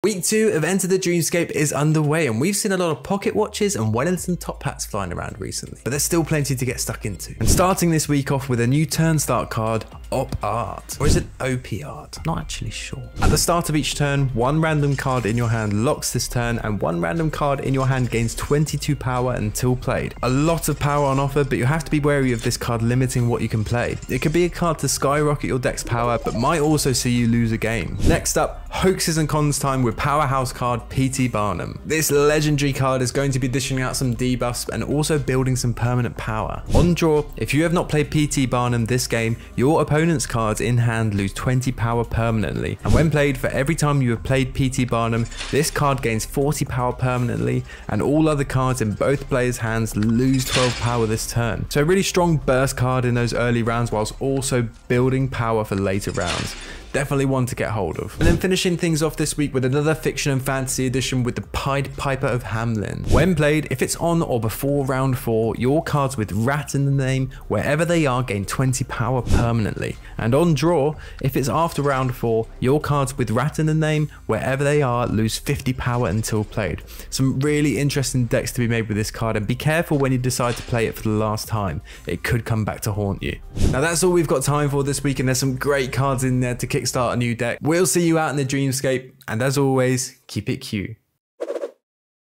Week 2 of Enter the Dreamscape is underway, and we've seen a lot of pocket watches and Wellington top hats flying around recently, but there's still plenty to get stuck into. And starting this week off with a new turn start card, Op Art, or is it OP Art? Not actually sure. At the start of each turn, one random card in your hand locks this turn, and one random card in your hand gains 22 power until played. A lot of power on offer, but you have to be wary of this card limiting what you can play. It could be a card to skyrocket your deck's power, but might also see you lose a game. Next up, Hoaxes and Cons time with powerhouse card P.T. Barnum. This legendary card is going to be dishing out some debuffs and also building some permanent power. On draw, if you have not played P.T. Barnum this game, your opponent's cards in hand lose 20 power permanently, and when played, for every time you have played P.T. Barnum, this card gains 40 power permanently, and all other cards in both players' hands lose 12 power this turn. So a really strong burst card in those early rounds whilst also building power for later rounds. Definitely one to get hold of. And then finishing things off this week with another fiction and fantasy edition with the Pied Piper of Hamelin. When played, if it's on or before round 4, your cards with rat in the name, wherever they are, gain 20 power permanently. And on draw, if it's after round 4, your cards with rat in the name, wherever they are, lose 50 power until played. Some really interesting decks to be made with this card, and be careful when you decide to play it for the last time. It could come back to haunt you. Now that's all we've got time for this week, and there's some great cards in there to kickstart a new deck. We'll see you out in the Dreamscape, and as always, keep it Q.